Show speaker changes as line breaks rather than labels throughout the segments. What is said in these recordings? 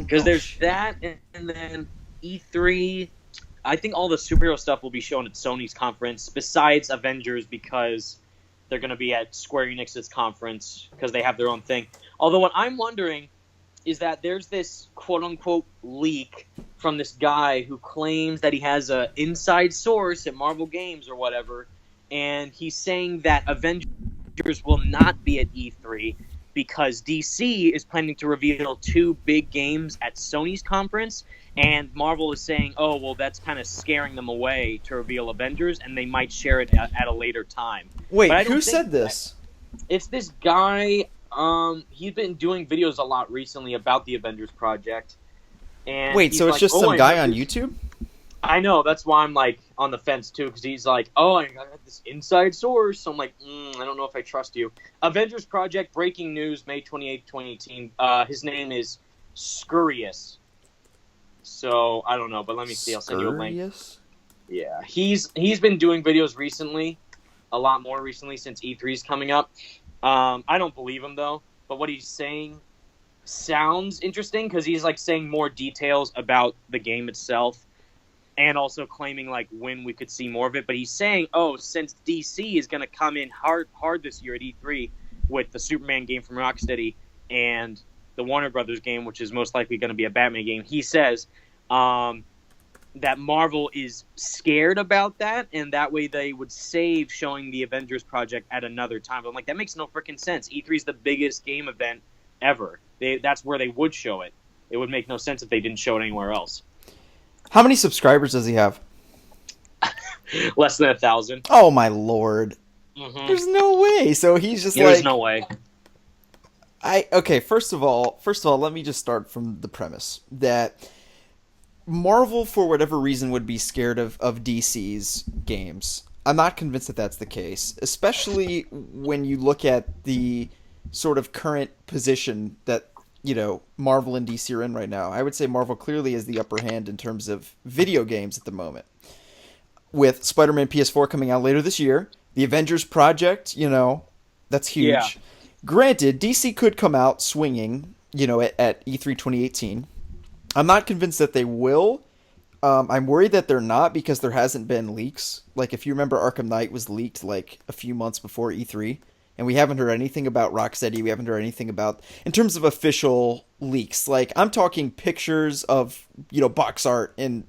Because there's that, and then E3. I think all the superhero stuff will be shown at Sony's conference, besides Avengers, because they're going to be at Square Enix's conference because they have their own thing. Although what I'm wondering is that there's this quote-unquote leak from this guy who claims that he has an inside source at Marvel Games or whatever, and he's saying that Avengers will not be at E3 because DC is planning to reveal 2 big games at Sony's conference, and Marvel is saying, oh, well, that's kind of scaring them away to reveal Avengers, and they might share it at a later time.
Wait, who said this?
It's this guy. He's been doing videos a lot recently about the Avengers project. And
wait, so it's just some guy on YouTube?
I know, that's why I'm like on the fence too, because he's like, oh, I got this inside source. So I'm like, I don't know if I trust you. Avengers project, breaking news, May 28th, 2018. His name is Scurrius. So I don't know, but let me see. I'll send you a link. Yeah, he's been doing videos recently, a lot more recently since E3 is coming up. I don't believe him though, but what he's saying sounds interesting because he's like saying more details about the game itself, and also claiming like when we could see more of it. But he's saying, oh, since DC is going to come in hard this year at E3 with the Superman game from Rocksteady and the Warner Brothers game, which is most likely going to be a Batman game, he says that Marvel is scared about that, and that way they would save showing the Avengers project at another time. But I'm like, that makes no freaking sense. E3 is the biggest game event ever. That's where they would show it. It would make no sense if they didn't show it anywhere else.
How many subscribers does he have?
Less than 1,000.
Oh my lord!
Mm-hmm.
There's no way. So he's just
There's no way.
Okay. First of all, let me just start from the premise that Marvel, for whatever reason, would be scared of DC's games. I'm not convinced that that's the case, especially when you look at the sort of current position that, you know, Marvel and DC are in right now. I would say Marvel clearly has the upper hand in terms of video games at the moment. With Spider-Man PS4 coming out later this year, the Avengers project, you know, that's huge.
Yeah.
Granted, DC could come out swinging, you know, at E3 2018. I'm not convinced that they will. I'm worried that they're not because there hasn't been leaks. Like, if you remember, Arkham Knight was leaked like a few months before E3, and we haven't heard anything about Rocksteady. We haven't heard anything about, in terms of official leaks. Like, I'm talking pictures of, you know, box art in,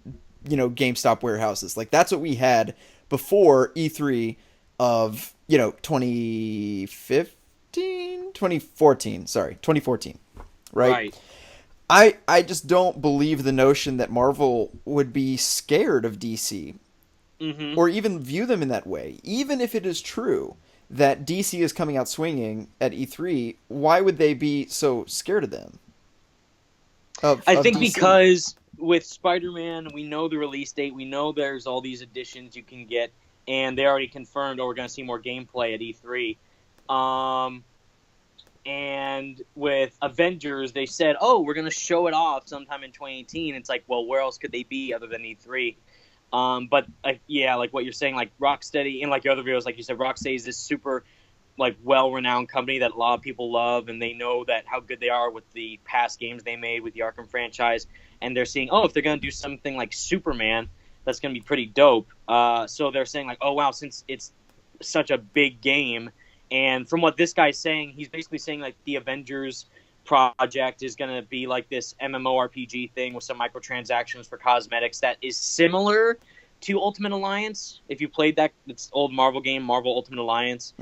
you know, GameStop warehouses. Like, that's what we had before E3 of, you know, 2014, right? I just don't believe the notion that Marvel would be scared of DC, or even view them in that way. Even if it is true that DC is coming out swinging at E3, why would they be so scared of them?
I think DC? Because with Spider-Man, we know the release date, we know there's all these additions you can get, and they already confirmed, we're going to see more gameplay at E3. And with Avengers, they said, oh, we're going to show it off sometime in 2018. It's like, well, where else could they be other than E3? But, yeah, like what you're saying, like Rocksteady, and like your other videos, like you said, Rocksteady is this super, like, well-renowned company that a lot of people love, and they know that how good they are with the past games they made with the Arkham franchise. And they're seeing, oh, if they're going to do something like Superman, that's going to be pretty dope. So they're saying, like, oh, wow, since it's such a big game. And from what this guy's saying, he's basically saying like the Avengers project is going to be like this MMORPG thing with some microtransactions for cosmetics that is similar to Ultimate Alliance. If you played that, it's old Marvel game, Marvel Ultimate Alliance.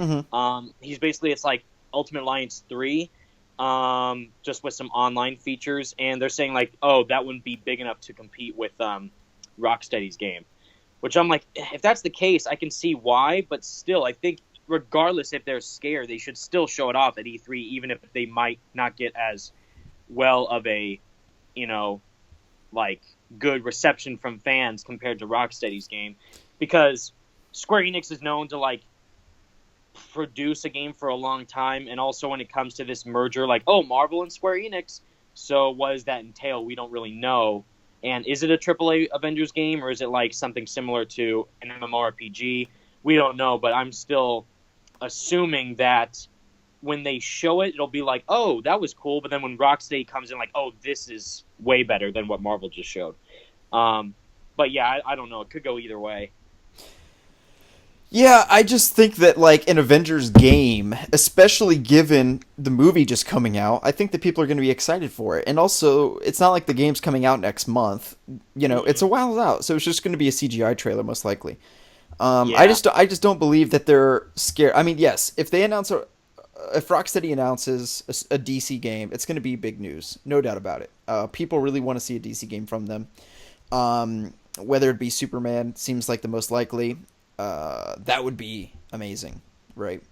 He's basically, it's like Ultimate Alliance 3, just with some online features. And they're saying like, oh, that wouldn't be big enough to compete with Rocksteady's game. Which I'm like, if that's the case, I can see why. But still, I think regardless if they're scared, they should still show it off at E3, even if they might not get as well of a, you know, like, good reception from fans compared to Rocksteady's game. Because Square Enix is known to, like, produce a game for a long time, and also when it comes to this merger, like, oh, Marvel and Square Enix, so what does that entail? We don't really know. And is it a AAA Avengers game, or is it, like, something similar to an MMORPG? We don't know, but I'm still assuming that when they show it, it'll be like, oh, that was cool. But then when Rocksteady comes in, like, oh, this is way better than what Marvel just showed. But yeah, I don't know. It could go either way.
Yeah, I just think that like an Avengers game, especially given the movie just coming out, I think that people are going to be excited for it. And also, it's not like the game's coming out next month. You know, it's a while out, so it's just going to be a CGI trailer most likely.
Yeah.
I just don't believe that they're scared. I mean, yes, if they announce if Rocksteady announces a DC game, it's going to be big news, no doubt about it. People really want to see a DC game from them. Whether it be Superman, seems like the most likely. That would be amazing, right?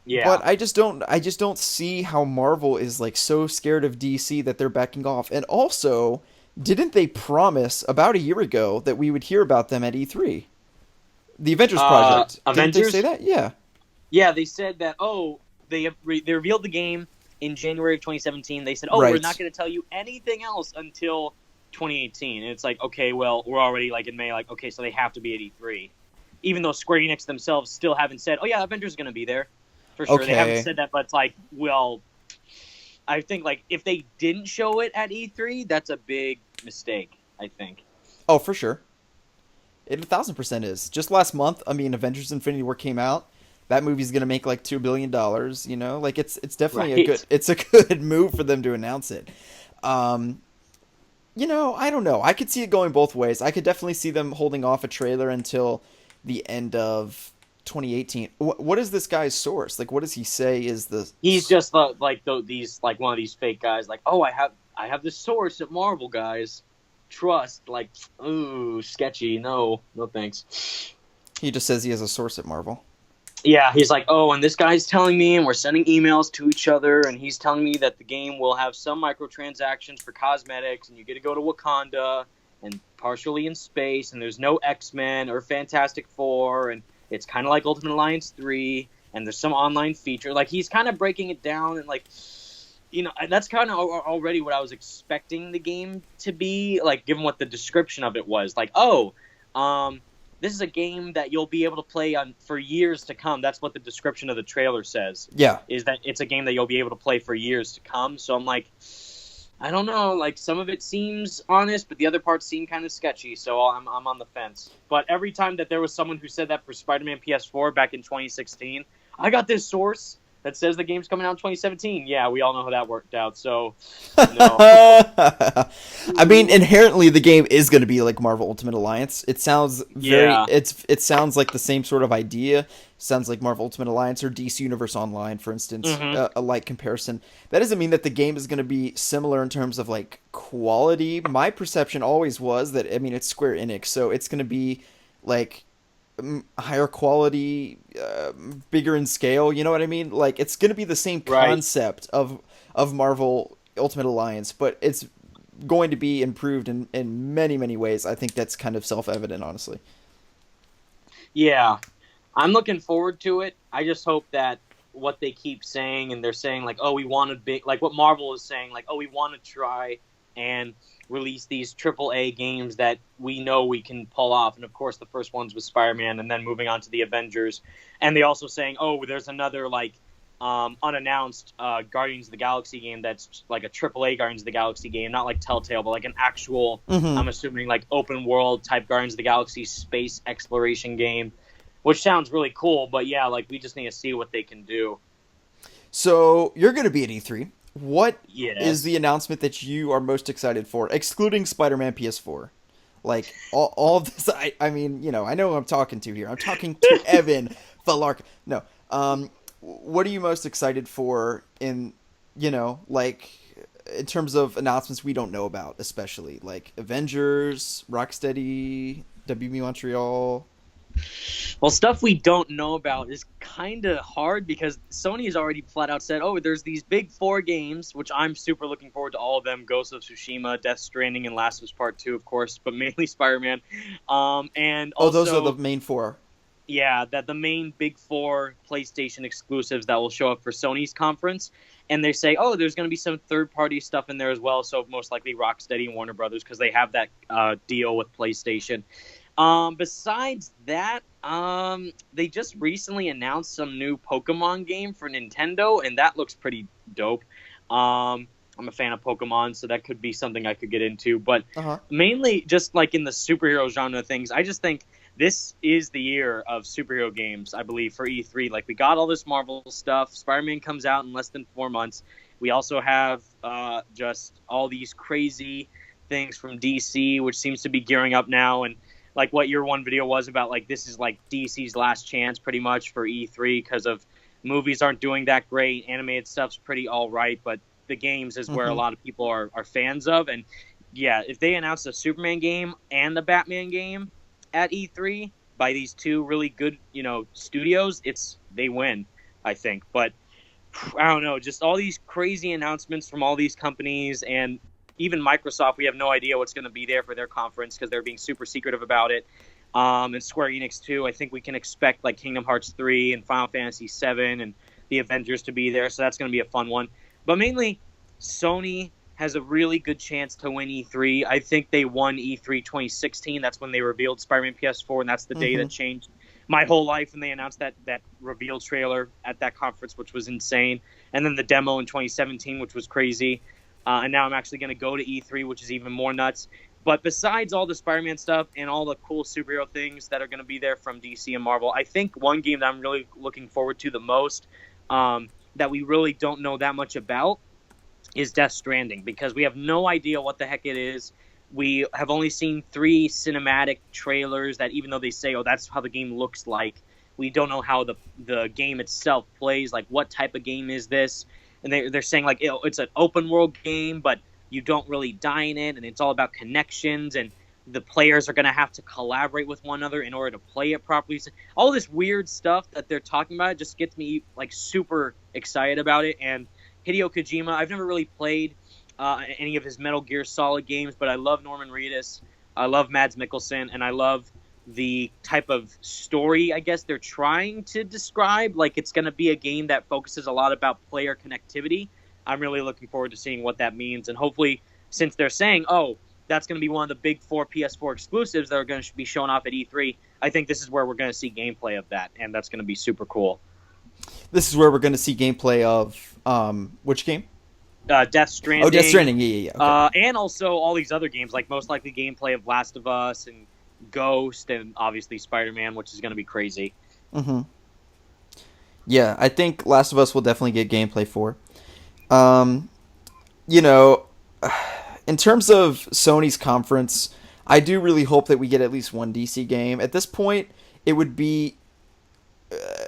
Yeah.
But I just don't see how Marvel is like so scared of DC that they're backing off. And also, didn't they promise about a year ago that we would hear about them at E3? The Avengers project. Didn't they
Avengers?
say that? Yeah.
Yeah, they said that, they revealed the game in January of 2017. They said, we're
Right.
not going to tell you anything else until 2018. And it's like, okay, well, we're already like in May, like, okay, so they have to be at E3. Even though Square Enix themselves still haven't said, oh yeah, Avengers is going to be there. For sure.
Okay.
They haven't said that, but it's like, well, I think like if they didn't show it at E3, that's a big mistake, I think.
Oh, for sure. It 1,000% is. Just last month, I mean, Avengers: Infinity War came out. That movie's gonna make like $2 billion. You know, like it's definitely
Right.
a good move for them to announce it. You know, I don't know. I could see it going both ways. I could definitely see them holding off a trailer until the end of 2018. What is this guy's source? Like, what does he say is the?
He's just these like one of these fake guys. Like, oh, I have this source at Marvel, guys. Trust. Like, ooh, sketchy. No, no thanks.
He just says he has a source at Marvel.
Yeah, he's like, oh, and this guy's telling me, and we're sending emails to each other, and he's telling me that the game will have some microtransactions for cosmetics, and you get to go to Wakanda, and partially in space, and there's no X-Men or Fantastic Four, and it's kind of like Ultimate Alliance 3, and there's some online feature. Like, he's kind of breaking it down, and, like, you know, that's kind of already what I was expecting the game to be, like, given what the description of it was. Like, this is a game that you'll be able to play on for years to come. That's what the description of the trailer says.
Yeah.
Is that it's a game that you'll be able to play for years to come. So I'm like, I don't know. Like, some of it seems honest, but the other parts seem kind of sketchy. So I'm on the fence. But every time that there was someone who said that for Spider-Man PS4 back in 2016, I got this source that says the game's coming out in 2017. Yeah, we all know how that worked out. So, no.
I mean, inherently, the game is going to be like Marvel Ultimate Alliance. It sounds very.
Yeah.
It sounds like the same sort of idea. Sounds like Marvel Ultimate Alliance or DC Universe Online, for instance, a light comparison. That doesn't mean that the game is going to be similar in terms of like quality. My perception always was that, I mean, it's Square Enix, so it's going to be like higher quality, bigger in scale. You know what I mean? Like, it's going to be the same
Right.
concept of Marvel Ultimate Alliance, but it's going to be improved in many, many ways. I think that's kind of self-evident, honestly.
Yeah. I'm looking forward to it. I just hope that what they keep saying, and they're saying like, oh, we want to be like what Marvel is saying, like, oh, we want to try and release these AAA games that we know we can pull off. And of course, the first ones was Spider-Man, and then moving on to the Avengers. And they also saying, oh, there's another like unannounced Guardians of the Galaxy game that's like a AAA Guardians of the Galaxy game, not like Telltale, but like an actual, I'm assuming like open world type Guardians of the Galaxy space exploration game. Which sounds really cool, but yeah, like we just need to see what they can do.
So you're going to be at E3. What
Yes.
is the announcement that you are most excited for, excluding Spider-Man PS4? Like all of this, I mean, you know, I know who I'm talking to here. I'm talking to Evan Filarca. No, what are you most excited for in, you know, like in terms of announcements we don't know about, especially like Avengers, Rocksteady, WB Montreal?
Well, stuff we don't know about is kind of hard because Sony has already flat out said, oh, there's these big 4 games, which I'm super looking forward to all of them. Ghost of Tsushima, Death Stranding, and Last of Us Part 2, of course, but mainly Spider-Man. And also,
Those are the main 4.
yeah, that the main big 4 PlayStation exclusives that will show up for Sony's conference. And they say, oh, there's going to be some third-party stuff in there as well, so most likely Rocksteady and Warner Brothers because they have that deal with PlayStation. Besides that, they just recently announced some new Pokemon game for Nintendo, and that looks pretty dope. I'm a fan of Pokemon, so that could be something I could get into. But
Uh-huh.
mainly, just like in the superhero genre things, I just think this is the year of superhero games. I believe for E3, like we got all this Marvel stuff. Spider-Man comes out in less than 4 months. We also have just all these crazy things from DC, which seems to be gearing up now, and like what your one video was about, like this is like DC's last chance pretty much for E3 because of movies aren't doing that great, animated stuff's pretty all right, but the games is where a
Mm-hmm.
lot of people are fans of. And yeah, if they announce a Superman game and the Batman game at E3 by these two really good, studios, they win, I think. But I don't know, just all these crazy announcements from all these companies and even Microsoft. We have no idea what's going to be there for their conference because they're being super secretive about it. And Square Enix too. I think we can expect like Kingdom Hearts 3 and Final Fantasy 7 and the Avengers to be there, so that's going to be a fun one. But mainly, Sony has a really good chance to win E3. I think they won E3 2016. That's when they revealed Spider-Man PS4, and that's the day
Mm-hmm.
that changed my whole life. And they announced that reveal trailer at that conference, which was insane. And then the demo in 2017, which was crazy. And now I'm actually going to go to E3, which is even more nuts. But besides all the Spider-Man stuff and all the cool superhero things that are going to be there from DC and Marvel, I think one game that I'm really looking forward to the most, that we really don't know that much about, is Death Stranding, because we have no idea what the heck it is. We have only seen 3 cinematic trailers that, even though they say, oh, that's how the game looks like, we don't know how the game itself plays. Like, what type of game is this? And they're saying, like, it's an open world game, but you don't really die in it, and it's all about connections, and the players are going to have to collaborate with one another in order to play it properly. So all this weird stuff that they're talking about just gets me, like, super excited about it. And Hideo Kojima, I've never really played any of his Metal Gear Solid games, but I love Norman Reedus, I love Mads Mikkelsen, and I love the type of story I guess they're trying to describe. Like, it's going to be a game that focuses a lot about player connectivity. I'm really looking forward to seeing what that means, and hopefully, since they're saying, oh, that's going to be one of the big 4 PS4 exclusives that are going to be shown off at E3, I think this is where we're going to see gameplay of that, and that's going to be super cool.
This is where we're going to see gameplay of which game?
Death
Oh, Death
Stranding,
Stranding. Yeah, yeah, yeah. Okay.
and also all these other games, like most likely gameplay of Last of Us and Ghost, and obviously Spider-Man, which is going to be crazy.
Mm-hmm. Yeah, I think Last of Us will definitely get gameplay for. Um, you know, in terms of Sony's conference, I do really hope that we get at least one DC game. At this point, it would be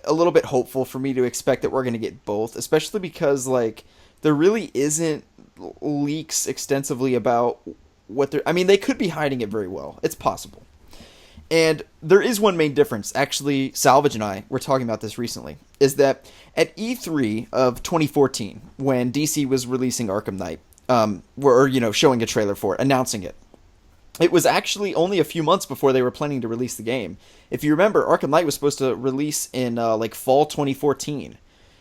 a little bit hopeful for me to expect that we're going to get both, especially because like there really isn't leaks extensively about what they're. I mean, they could be hiding it very well. It's possible. And there is one main difference. Actually, Salvage and I were talking about this recently. Is that at E3 of 2014, when DC was releasing Arkham Knight, or showing a trailer for it, announcing it, it was actually only a few months before they were planning to release the game. If you remember, Arkham Knight was supposed to release in like fall 2014,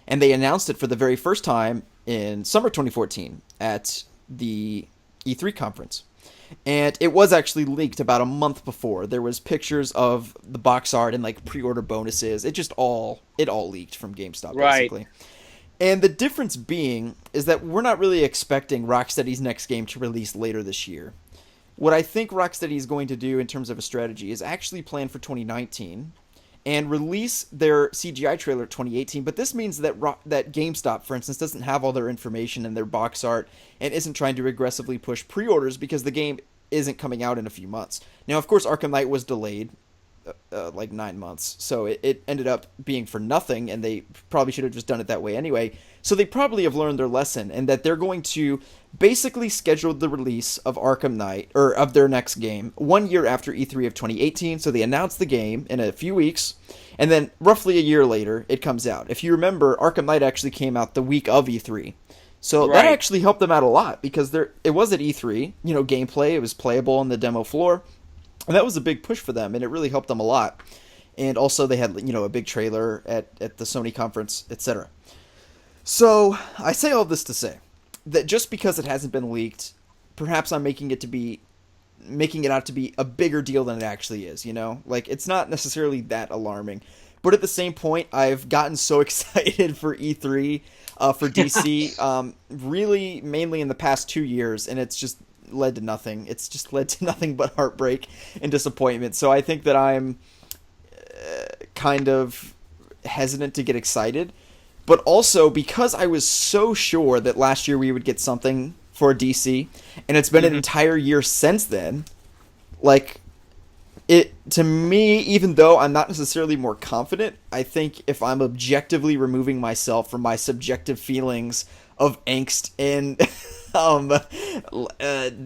and they announced it for the very first time in summer 2014 at the E3 conference. And it was actually leaked about a month before. There was pictures of the box art and like pre-order bonuses. It all leaked from GameStop
Right.
basically. And the difference being is that we're not really expecting Rocksteady's next game to release later this year. What I think Rocksteady is going to do in terms of a strategy is actually plan for 2019 and release their CGI trailer 2018. But this means that that GameStop, for instance, doesn't have all their information and their box art and isn't trying to aggressively push pre-orders because the game isn't coming out in a few months. Now, of course, Arkham Knight was delayed like 9 months, so it ended up being for nothing, and they probably should have just done it that way anyway. So they probably have learned their lesson, and that they're going to basically schedule the release of Arkham Knight, or of their next game, 1 year after E3 of 2018. So they announced the game in a few weeks, and then roughly a year later, it comes out. If you remember, Arkham Knight actually came out the week of E3. So that
Right.
actually helped them out a lot, because it was at E3, gameplay, it was playable on the demo floor, and that was a big push for them, and it really helped them a lot. And also they had a big trailer at the Sony conference, etc. So I say all this to say that just because it hasn't been leaked, perhaps I'm making it to be making it out to be a bigger deal than it actually is, you know? Like, it's not necessarily that alarming. But at the same point, I've gotten so excited for E3, for DC, really mainly in the past 2 years, and it's just led to nothing. It's just led to nothing but heartbreak and disappointment. So I think that I'm kind of hesitant to get excited. But also because I was so sure that last year we would get something for DC, and it's been an entire year since then. Like, it, to me, even though I'm not necessarily more confident, I think if I'm objectively removing myself from my subjective feelings of angst and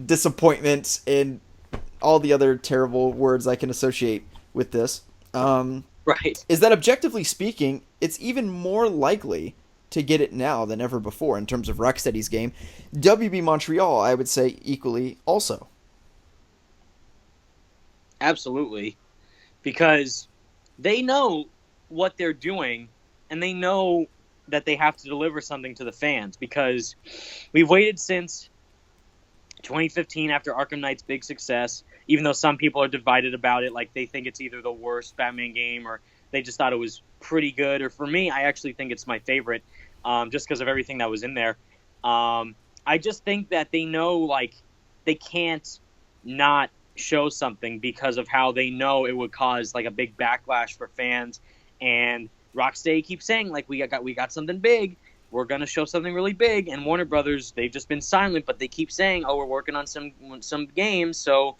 disappointment and all the other terrible words I can associate with this,
Right.
is that objectively speaking, it's even more likely to get it now than ever before in terms of Rocksteady's game. WB Montreal, I would say, equally also.
Absolutely. Because they know what they're doing, and they know that they have to deliver something to the fans, because we've waited since 2015 after Arkham Knight's big success, even though some people are divided about it. Like, they think it's either the worst Batman game or they just thought it was pretty good. Or for me, I actually think it's my favorite, just because of everything that was in there. I just think that they know, like, they can't not show something because of how they know it would cause, like, a big backlash for fans. And Rocksteady keeps saying, like, we got something big. We're going to show something really big. And Warner Brothers, they've just been silent, but they keep saying, oh, we're working on some games. So,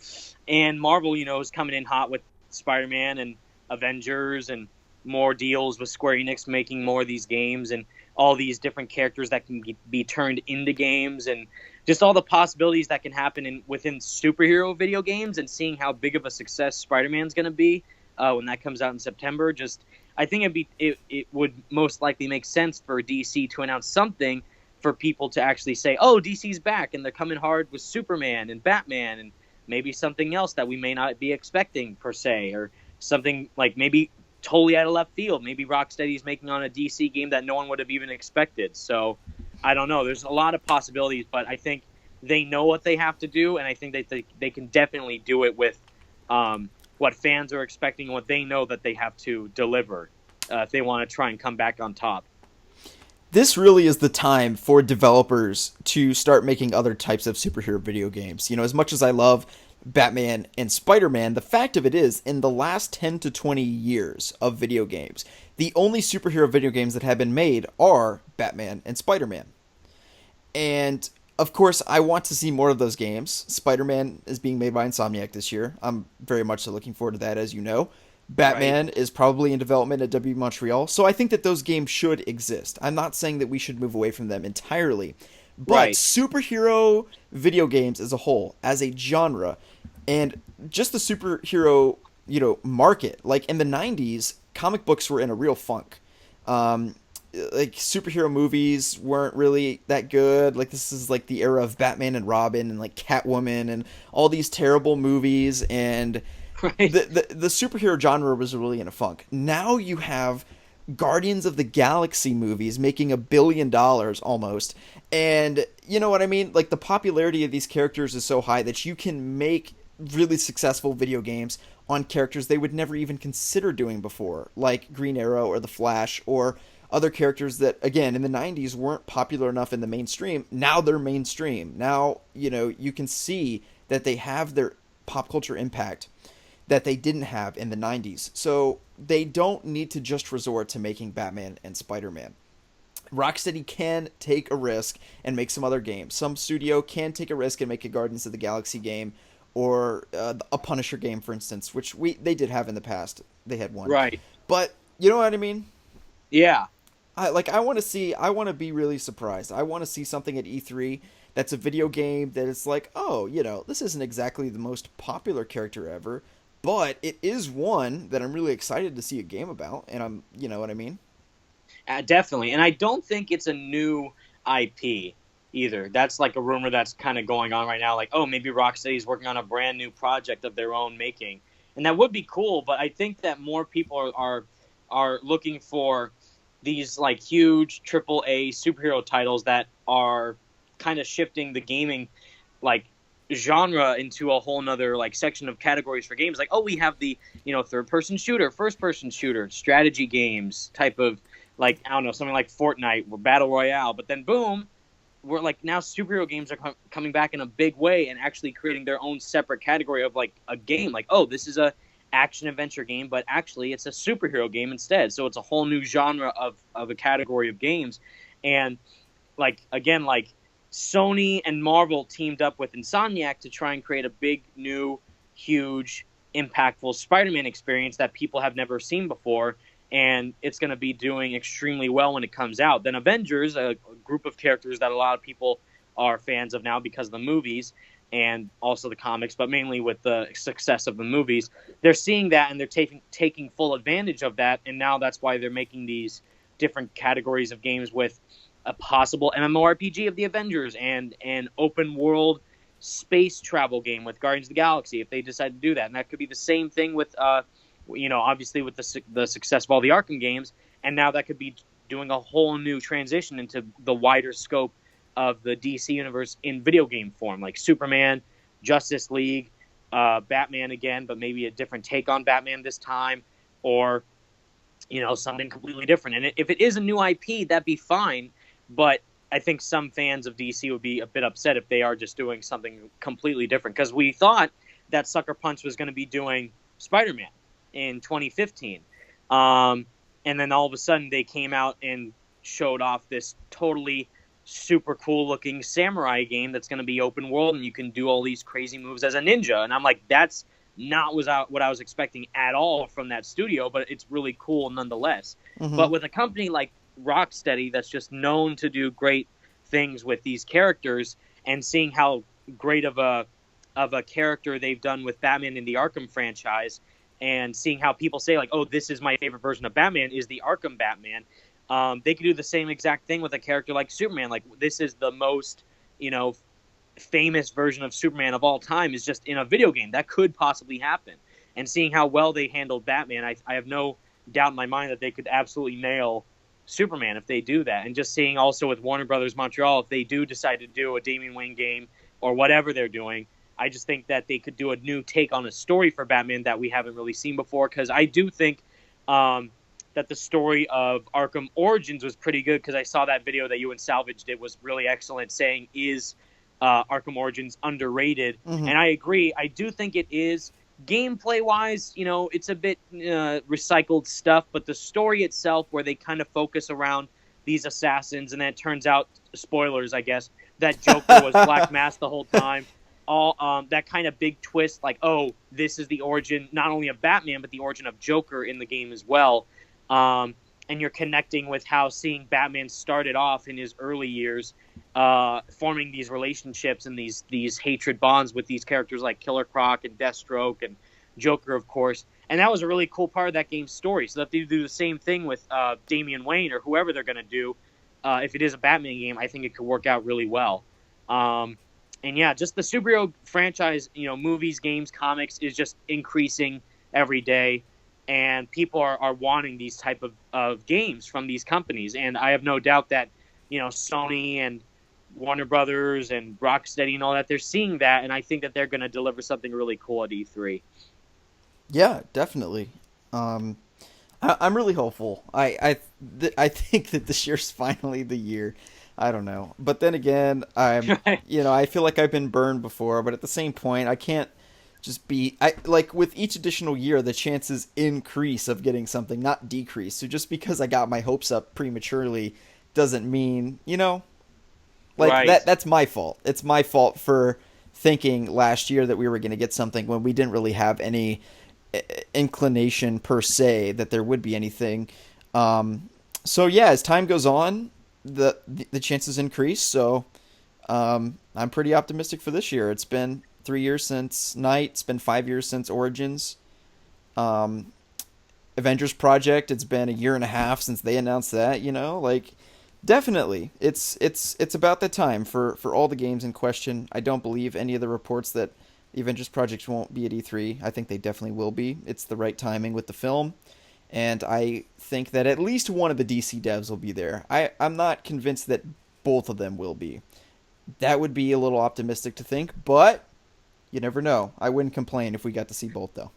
and Marvel, is coming in hot with Spider-Man and Avengers and more deals with Square Enix making more of these games and all these different characters that can be turned into games, and just all the possibilities that can happen within superhero video games, and seeing how big of a success Spider-Man's going to be when that comes out in September. Just, I think it would most likely make sense for DC to announce something for people to actually say, oh, DC's back, and they're coming hard with Superman and Batman, and maybe something else that we may not be expecting per se, or something like maybe totally out of left field. Maybe Rocksteady's making on a DC game that no one would have even expected. So I don't know. There's a lot of possibilities, but I think they know what they have to do, and I think that they can definitely do it with what fans are expecting and what they know that they have to deliver if they want to try and come back on top.
This really is the time for developers to start making other types of superhero video games. As much as I love Batman and Spider-Man, the fact of it is, in the last 10 to 20 years of video games, the only superhero video games that have been made are Batman and Spider-Man. And, of course, I want to see more of those games. Spider-Man is being made by Insomniac this year. I'm very much so looking forward to that, as you know. Batman is probably in development at W Montreal, so I think that those games should exist. I'm not saying that we should move away from them entirely, but superhero video games as a whole, as a genre, and just the superhero, market. Like, in the 90s, comic books were in a real funk. Like, superhero movies weren't really that good. Like, this is like the era of Batman and Robin and like Catwoman and all these terrible movies, and the superhero genre was really in a funk. Now you have Guardians of the Galaxy movies making $1 billion almost, and you know what I mean? Like, the popularity of these characters is so high that you can make really successful video games on characters they would never even consider doing before, like Green Arrow or the Flash, or other characters that, again, in the 90s weren't popular enough in the mainstream. Now they're mainstream. Now, you can see that they have their pop culture impact that they didn't have in the 90s. So they don't need to just resort to making Batman and Spider-Man. Rocksteady can take a risk and make some other games. Some studio can take a risk and make a Guardians of the Galaxy game, or a Punisher game, for instance, which they did have in the past. They had one.
Right.
But you know what I mean?
Yeah.
I want to be really surprised. I want to see something at E3 that's a video game that is like, oh, this isn't exactly the most popular character ever, but it is one that I'm really excited to see a game about, and you know what I mean?
Definitely. And I don't think it's a new IP either. That's like a rumor that's kind of going on right now. Like, oh, maybe Rocksteady's working on a brand new project of their own making. And that would be cool, but I think that more people are looking for these like huge AAA superhero titles that are kind of shifting the gaming like genre into a whole nother like section of categories for games. Like, oh, we have the third person shooter, first person shooter, strategy games type of like I don't know something like Fortnite or Battle Royale. But then boom, we're like now superhero games are coming back in a big way and actually creating their own separate category of like a game. Like, oh, this is a action adventure game, but actually it's a superhero game instead. So it's a whole new genre of a category of games. And like again, like Sony and Marvel teamed up with Insomniac to try and create a big, new, huge, impactful Spider-Man experience that people have never seen before, and it's going to be doing extremely well when it comes out. Then Avengers, a group of characters that a lot of people are fans of now because of the movies and also the comics, but mainly with the success of the movies, they're seeing that and they're taking full advantage of that, and now that's why they're making these different categories of games with a possible MMORPG of the Avengers and an open world space travel game with Guardians of the Galaxy if they decide to do that. And that could be the same thing with, obviously with the success of all the Arkham games. And now that could be doing a whole new transition into the wider scope of the DC universe in video game form, like Superman, Justice League, Batman again, but maybe a different take on Batman this time, or something completely different. And if it is a new IP, that'd be fine. But I think some fans of DC would be a bit upset if they are just doing something completely different. Because we thought that Sucker Punch was going to be doing Spider-Man in 2015. And then all of a sudden they came out and showed off this totally super cool looking samurai game that's going to be open world and you can do all these crazy moves as a ninja. And I'm like, that's not what I was expecting at all from that studio, but it's really cool nonetheless. Mm-hmm. But with a company like Rocksteady that's just known to do great things with these characters, and seeing how great of a character they've done with Batman in the Arkham franchise, and seeing how people say like, oh, this is my favorite version of Batman is the Arkham Batman. They could do the same exact thing with a character like Superman. Like, this is the most famous version of Superman of all time is just in a video game. That could possibly happen. And seeing how well they handled Batman, I have no doubt in my mind that they could absolutely nail Superman if they do that. And just seeing also with Warner Brothers Montreal, if they do decide to do a Damian Wayne game or whatever they're doing, I just think that they could do a new take on a story for Batman that we haven't really seen before. Because I do think that the story of Arkham Origins was pretty good, because I saw that video that you and Salvage did was really excellent, saying is Arkham Origins underrated. Mm-hmm. And I agree. I do think it is. Gameplay wise, it's a bit recycled stuff, but the story itself, where they kind of focus around these assassins, and then it turns out, spoilers, I guess, that Joker was Black Mask the whole time. All that kind of big twist, like, oh, this is the origin not only of Batman, but the origin of Joker in the game as well. And you're connecting with how seeing Batman started off in his early years, forming these relationships and these hatred bonds with these characters like Killer Croc and Deathstroke and Joker, of course. And that was a really cool part of that game's story. So if they do the same thing with Damian Wayne or whoever they're going to do, if it is a Batman game, I think it could work out really well. And yeah, just the superhero franchise, movies, games, comics is just increasing every day. And people are wanting these type of games from these companies. And I have no doubt that, Sony and Warner Brothers and Rocksteady and all that, they're seeing that. And I think that they're going to deliver something really cool at E3.
Yeah, definitely. I'm really hopeful. I think that this year's finally the year. I don't know. But then again, I feel like I've been burned before. But at the same point, I can't just like with each additional year, the chances increase of getting something, not decrease. So just because I got my hopes up prematurely doesn't mean, like right. That's my fault. It's my fault for thinking last year that we were going to get something when we didn't really have any inclination per se that there would be anything. So yeah, as time goes on, the chances increase. So I'm pretty optimistic for this year. It's been 3 years since Night. It's been 5 years since Origins. Avengers Project, it's been a year and a half since they announced that, like definitely it's about that time for all the games in question. I don't believe any of the reports that the Avengers Project won't be at E3. I think they definitely will be. It's the right timing with the film. And I think that at least one of the DC devs will be there. I'm not convinced that both of them will be. That would be a little optimistic to think, but You never know. I wouldn't complain if we got to see both, though.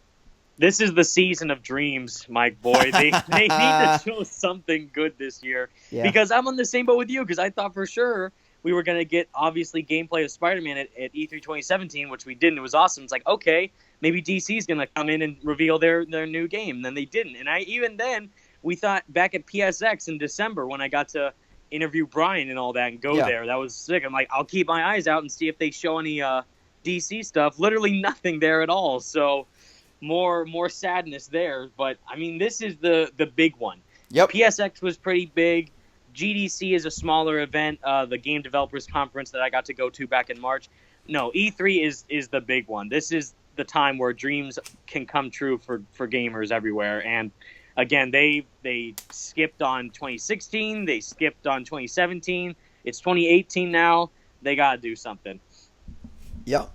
This is the season of dreams, Mike boy. They need to show something good this year
Yeah.
because I'm on the same boat with you because I thought for sure we were gonna get obviously gameplay of Spider-Man at E3 2017, which we didn't. It was awesome. It's like okay, maybe DC's gonna come in and reveal their new game. And then they didn't. And even then we thought back at PSX in December when I got to interview Brian and all that and go
Yeah.
there. That was sick. I'm like I'll keep my eyes out and see if they show any DC stuff. Literally nothing there at all. So more sadness there. But I mean, this is the big one.
Yep.
PSX was pretty big. GDC is a smaller event. The Game Developers Conference that I got to go to back in March. No, E3 is the big one. This is the time where dreams can come true for gamers everywhere. And again, they skipped on 2016. They skipped on 2017. It's 2018 now. They gotta do something.
Yeah.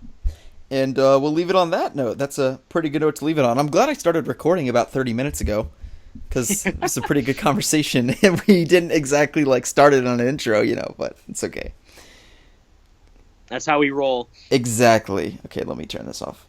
And we'll leave it on that note. That's a pretty good note to leave it on. I'm glad I started recording about 30 minutes ago because it was a pretty good conversation. And we didn't exactly like start it on an intro, but it's okay.
That's how we roll.
Exactly. Okay, let me turn this off.